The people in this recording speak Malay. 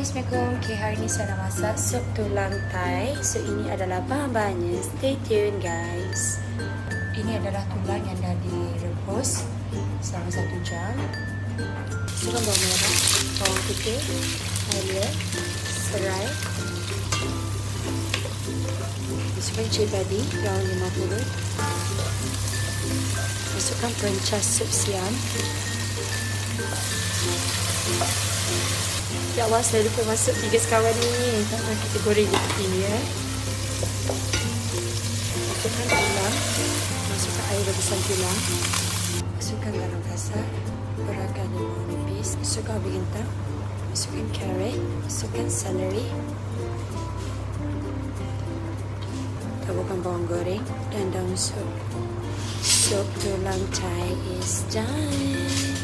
Assalamualaikum. Okay, hari ni saya nak masak sup tulang Thai. So ini adalah bahan-bahannya. Stay tuned guys. Ini adalah tulang yang dah direbus selama 1 jam. Masukkan bawang merah, bawang putih, halia, serai. Masukkan cili padi daun 50. Masukkan perencas sup siam. Ya Allah, saya lupa masuk 3 sekawan ni. Kita goreng di tepi ni ya. Masukkan tulang. Masukkan air rebusan tulang. Masukkan garam kasar. Berakan limau nipis. Masukkan ubi gentang. Masukkan carrot. Masukkan celery. Taburkan bawang goreng dan daun sup. Sup tulang Thai is done.